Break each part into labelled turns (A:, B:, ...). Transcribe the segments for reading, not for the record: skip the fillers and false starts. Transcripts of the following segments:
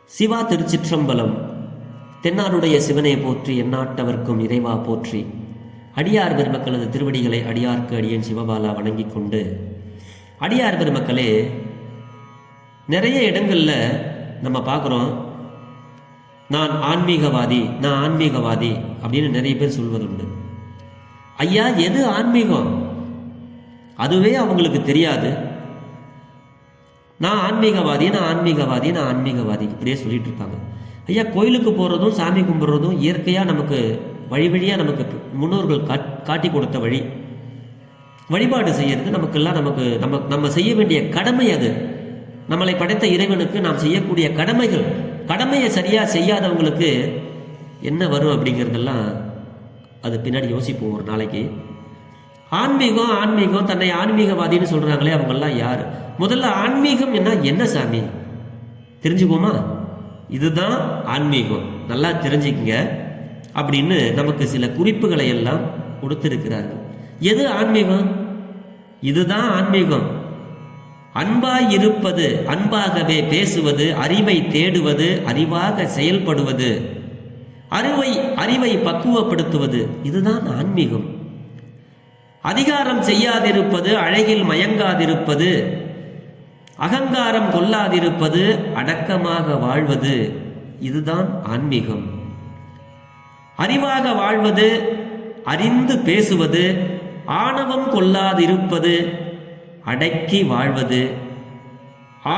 A: சிவா திருச்சிற்றம்பலம். தென்னாருடைய சிவனை போற்றி, எந்நாட்டவர்க்கும் இறைவா போற்றி. அடியார் பெருமக்களது திருவடிகளை அடியார்க்கு அடியேன் சிவபாலா வணங்கி கொண்டு, அடியார் பெருமக்களே, நிறைய இடங்கள்ல நம்ம பார்க்குறோம், நான் ஆன்மீகவாதி அப்படின்னு நிறைய பேர் சொல்வதுண்டு. ஐயா, எது ஆன்மீகம்? அதுவே அவங்களுக்கு தெரியாது. நான் ஆன்மீகவாதி இப்படியே சொல்லிட்டு இருப்பாங்க. ஐயா, கோயிலுக்கு போகிறதும் சாமி கும்பிட்றதும் இயற்கையாக நமக்கு வழியாக நமக்கு முன்னோர்கள் காட்டி கொடுத்த வழி. வழிபாடு செய்யறது நமக்கெல்லாம் நம்ம செய்ய வேண்டிய கடமை. அது நம்மளை படைத்த இறைவனுக்கு நாம் செய்யக்கூடிய கடமையை சரியாக செய்யாதவங்களுக்கு என்ன வரும் அப்படிங்கிறதெல்லாம் அது பின்னாடி யோசிப்போம் ஒரு நாளைக்கு. ஆன்மீகம் தன்னை ஆன்மீகவாதின்னு சொல்றாங்களே, அவங்கெல்லாம் யார்? முதல்ல ஆன்மீகம் என்ன சாமி தெரிஞ்சுக்கோமா? இதுதான் ஆன்மீகம், நல்லா தெரிஞ்சுக்கங்க அப்படின்னு நமக்கு சில குறிப்புகளை எல்லாம் கொடுத்திருக்கிறார்கள். எது ஆன்மீகம்? இதுதான் ஆன்மீகம். அன்பாய் இருப்பது, அன்பாகவே பேசுவது, அறிவை தேடுவது, அறிவாக செயல்படுவது, அறிவை பக்குவப்படுத்துவது, இதுதான் ஆன்மீகம். அதிகாரம் செய்யாதிருப்பது, அழகில் மயங்காதிருப்பது, அகங்காரம் கொள்ளாதிருப்பது, அடக்கமாக வாழ்வது, இதுதான் ஆன்மீகம். அறிவாக வாழ்வது, அறிந்து பேசுவது, ஆணவம் கொள்ளாதிருப்பது, அடக்கி வாழ்வது,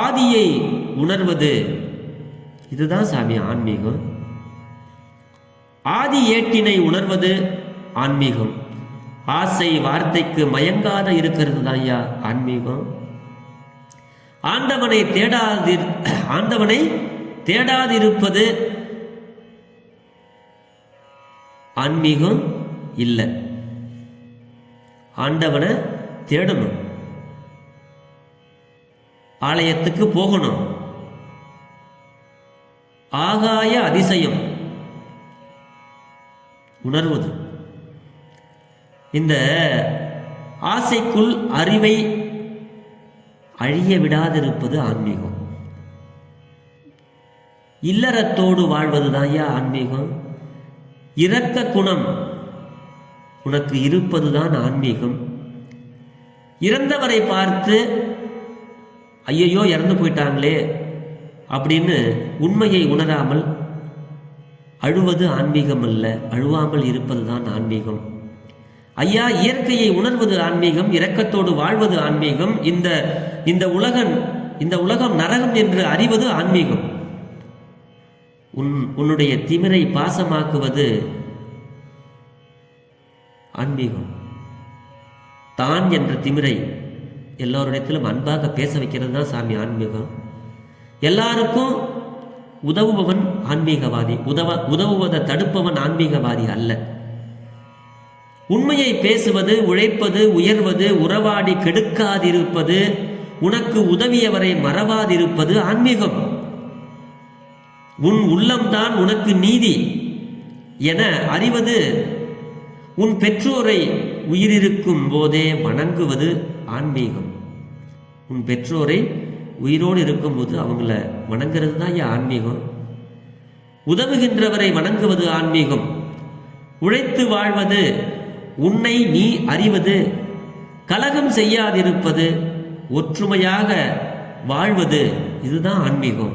A: ஆதியை உணர்வது, இதுதான் சாமி ஆன்மீகம். ஆதி ஏட்டினை உணர்வது ஆன்மீகம். ஆசை வார்த்தைக்கு மயங்காத இருக்கிறது தான் ஐயா ஆன்மீகம். ஆண்டவனை தேடாதிருப்பது ஆன்மீகம் இல்லை. ஆண்டவனை தேடணும், ஆலயத்துக்கு போகணும். ஆகாய அதிசயம் உணர்வது. இந்த ஆசைக்குள் அறிவை அழிய விடாதிருப்பது ஆன்மீகம். இல்லறத்தோடு வாழ்வதுதான் ஆன்மீகம். இரக்க குணம் உனக்கு இருப்பதுதான் ஆன்மீகம். இறந்தவரை பார்த்து ஐயையோ இறந்து போயிட்டாங்களே அப்படின்னு உண்மையை உணராமல் அழுவது ஆன்மீகம் அல்ல. அழுவாமல் இருப்பதுதான் ஆன்மீகம். ஐயா, இயற்கையை உணர்வது ஆன்மீகம், இரக்கத்தோடு வாழ்வது ஆன்மீகம். இந்த உலகம் நரகம் என்று அறிவது ஆன்மீகம். உன்னுடைய திமிரை பாசமாக்குவது ஆன்மீகம். தான் என்ற திமிரை எல்லோரிடத்திலும் அன்பாக பேச வைக்கிறது தான் சாமி ஆன்மீகம். எல்லாருக்கும் உதவுபவன் ஆன்மீகவாதி, உதவுவதை தடுப்பவன் ஆன்மீகவாதி அல்ல. உண்மையை பேசுவது, உழைப்பது, உயர்வது, உறவாடி கெடுக்காதிருப்பது, உனக்கு உதவியவரை மறவாதிருப்பது ஆன்மீகம். உன் உள்ளம்தான் உனக்கு நீதி என அறிவது, உன் பெற்றோரை உயிரிருக்கும் போதே வணங்குவது ஆன்மீகம். உன் பெற்றோரை உயிரோடு இருக்கும்போது அவங்கள வணங்குறது தான் ஆன்மீகம். உதவுகின்றவரை வணங்குவது ஆன்மீகம். உழைத்து வாழ்வது, உன்னை நீ அறிவது, கலகம் செய்யாதிருப்பது, ஒற்றுமையாக வாழ்வது, இதுதான் ஆன்மீகம்.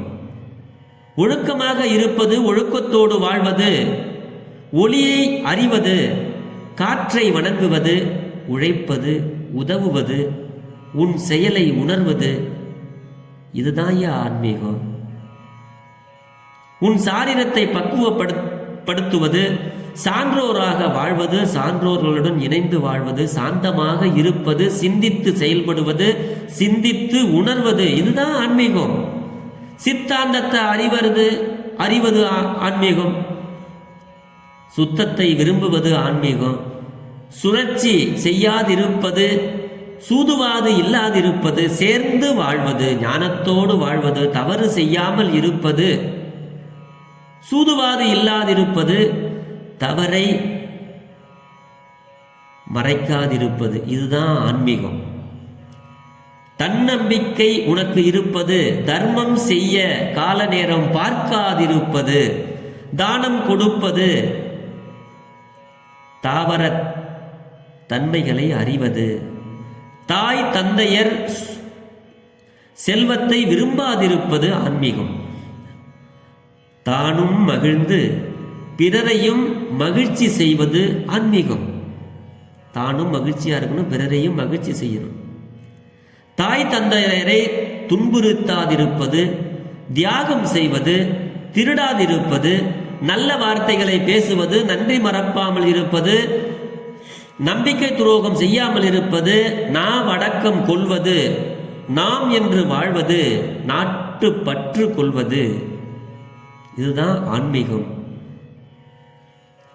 A: ஒழுக்கமாக இருப்பது, ஒழுக்கத்தோடு வாழ்வது, ஒளியை அறிவது, காற்றை வணங்குவது, உழைப்பது, உதவுவது, உன் செயலை உணர்வது, இதுதான் ஆன்மீகம். உன் சாரீரத்தை பக்குவப்படுத்துவது, சான்றோராக வாழ்வது, சான்றோர்களுடன் இணைந்து வாழ்வது, சாந்தமாக இருப்பது, சிந்தித்து செயல்படுவது, சிந்தித்து உணர்வது, இதுதான் ஆன்மீகம். சித்தாந்தத்தை அறிவது ஆன்மீகம். சுத்தத்தை விரும்புவது ஆன்மீகம். சுழற்சி செய்யாதிருப்பது, சூதுவாது இல்லாதிருப்பது, சேர்ந்து வாழ்வது, ஞானத்தோடு வாழ்வது, தவறு செய்யாமல் இருப்பது, சூதுவாது இல்லாதிருப்பது, தவறை மறைக்காதிருப்பது, இதுதான் ஆன்மீகம். தன்னம்பிக்கை உனக்கு இருப்பது, தர்மம் செய்ய கால நேரம் பார்க்காதிருப்பது, தானம் கொடுப்பது, தாவர தன்மைகளை அறிவது, தாய் தந்தையர் செல்வத்தை விரும்பாதிருப்பது ஆன்மீகம். தானும் மகிழ்ந்து பிறரையும் மகிழ்ச்சி செய்வது ஆன்மீகம். தானும் மகிழ்ச்சியா இருக்கணும், பிறரையும் மகிழ்ச்சி செய்யணும். தாய் தந்தையரை துன்புறுத்தாதிருப்பது, தியாகம் செய்வது, திருடாதிருப்பது, நல்ல வார்த்தைகளை பேசுவது, நன்றி மறப்பாமல் இருப்பது, நம்பிக்கை துரோகம் செய்யாமல் இருப்பது, நாவடக்கம் கொள்வது, நாம் என்று வாழ்வது, நாட்டு பற்று கொள்வது, இதுதான் ஆன்மீகம்.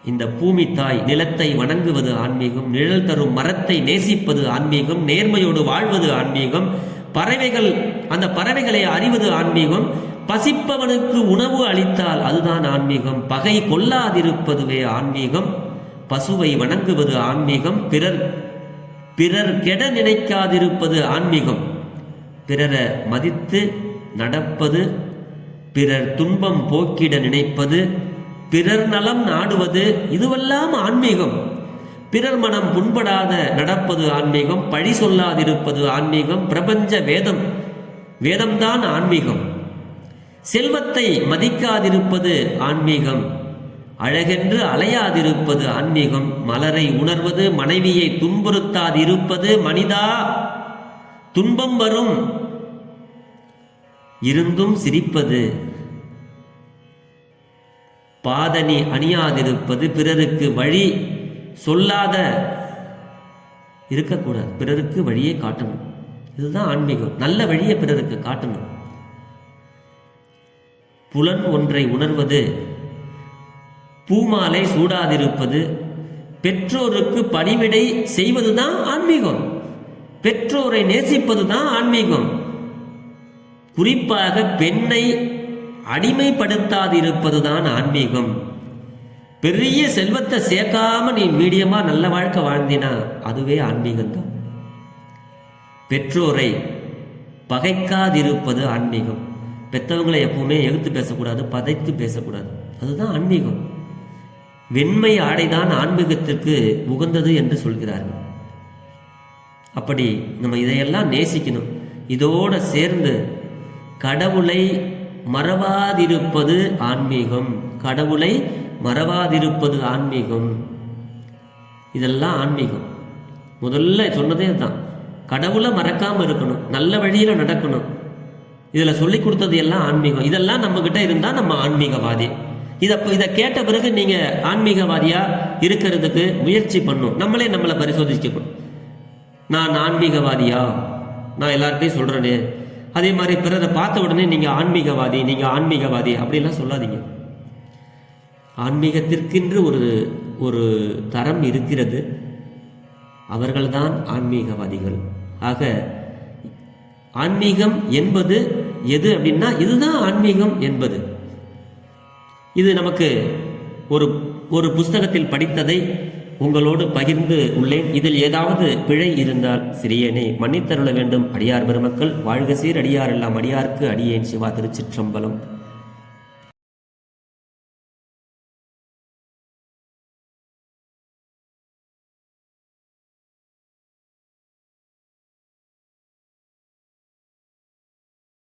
A: இந்த பூமி தாய் நிலத்தை வணங்குவது ஆன்மீகம், நிழல் தரும் மரத்தை நேசிப்பது ஆன்மீகம், நேர்மையோடு வாழ்வது ஆன்மீகம், பறவைகள் அந்த பறவைகளை அறிவது ஆன்மீகம், பசிப்பவனுக்கு உணவு அளித்தால் அதுதான் ஆன்மீகம், பகை கொள்ளாதிருப்பதுவே ஆன்மீகம், பசுவை வணங்குவது ஆன்மீகம், பிறர் கெட நினைக்காதிருப்பது ஆன்மீகம், பிறரை மதித்து நடப்பது, பிறர் துன்பம் போக்கிட நினைப்பது, பிறர் நலம் நாடுவது, இதுவெல்லாம் ஆன்மீகம். பிறர் மனம் புண்படாத நடப்பது ஆன்மீகம், பழி சொல்லாதிருப்பது ஆன்மீகம், பிரபஞ்ச வேதம்தான் ஆன்மீகம். செல்வத்தை மதிக்காதிருப்பது ஆன்மீகம், அழகென்று அலையாதிருப்பது ஆன்மீகம், மலரை உணர்வது, மனைவியை துன்புறுத்தாதிருப்பது, மனிதா துன்பம் வரும் இருந்தும் சிரிப்பது, பாதணி அணியாதிருப்பது, பிறருக்கு வழி சொல்லாத இருக்கக்கூடாது, பிறருக்கு வழியை காட்டணும், இதுதான் ஆன்மீகம். நல்ல வழியை பிறருக்கு காட்டணும். புலன் ஒன்றை உணர்வது, பூமாலை சூடாதிருப்பது, பெற்றோருக்கு பணிவிடை செய்வதுதான் ஆன்மீகம், பெற்றோரை நேசிப்பதுதான் ஆன்மீகம். குறிப்பாக பெண்ணை அடிமைப்படுத்தாதிருப்பதுதான் ஆன்மீகம். பெரிய செல்வத்தை சேர்க்காம நீ மீடியமா நல்ல வாழ்க்கை வாழ்ந்தினா அதுவே ஆன்மீகம்தான். பெற்றோரை பகைக்காதிருப்பது ஆன்மீகம். பெற்றவங்களை எப்பவுமே எதிர்த்து பேசக்கூடாது, பதைத்து பேசக்கூடாது, அதுதான் ஆன்மீகம். வெண்மை ஆடைதான் ஆன்மீகத்திற்கு உகந்தது என்று சொல்கிறார்கள். அப்படி நம்ம இதையெல்லாம் நேசிக்கணும். இதோட சேர்ந்து கடவுளை மறவாதிருப்பது ஆன்மீகம், கடவுளை மறவாதிருப்பது ஆன்மீகம், இதெல்லாம் ஆன்மீகம். முதல்ல சொன்னதே தான், கடவுளை மறக்காம இருக்கணும், நல்ல வழியில நடக்கணும். இதுல சொல்லி கொடுத்தது எல்லாம் ஆன்மீகம். இதெல்லாம் நம்ம கிட்ட இருந்தா நம்ம ஆன்மீகவாதி. இதை கேட்ட பிறகு நீங்க ஆன்மீகவாதியா இருக்கிறதுக்கு முயற்சி பண்ணும். நம்மளை பரிசோதிக்கணும். நான் ஆன்மீகவாதியா? நான் எல்லார்ட்டையும் சொல்றேனே. அதே மாதிரி பிறரை பார்த்த உடனே நீங்க ஆன்மீகவாதி அப்படிலாம் சொல்லாதீங்க. ஆன்மீகத்திற்கென்று ஒரு தரம் இருக்கிறது, அவர்கள்தான் ஆன்மீகவாதிகள். ஆக ஆன்மீகம் என்பது எது அப்படின்னா இதுதான் ஆன்மீகம் என்பது. இது நமக்கு ஒரு புஸ்தகத்தில் படித்ததை உங்களோடு பகிர்ந்து உள்ளேன். இதில் ஏதாவது பிழை இருந்தால் சிறியனே மன்னித்தருள வேண்டும். அடியார் பெருமக்கள் வாழ்க சீர். அடியார் எல்லாம் அடியார்க்கு அடியேன். சிவா. திருச்சிற்றம்பலம்.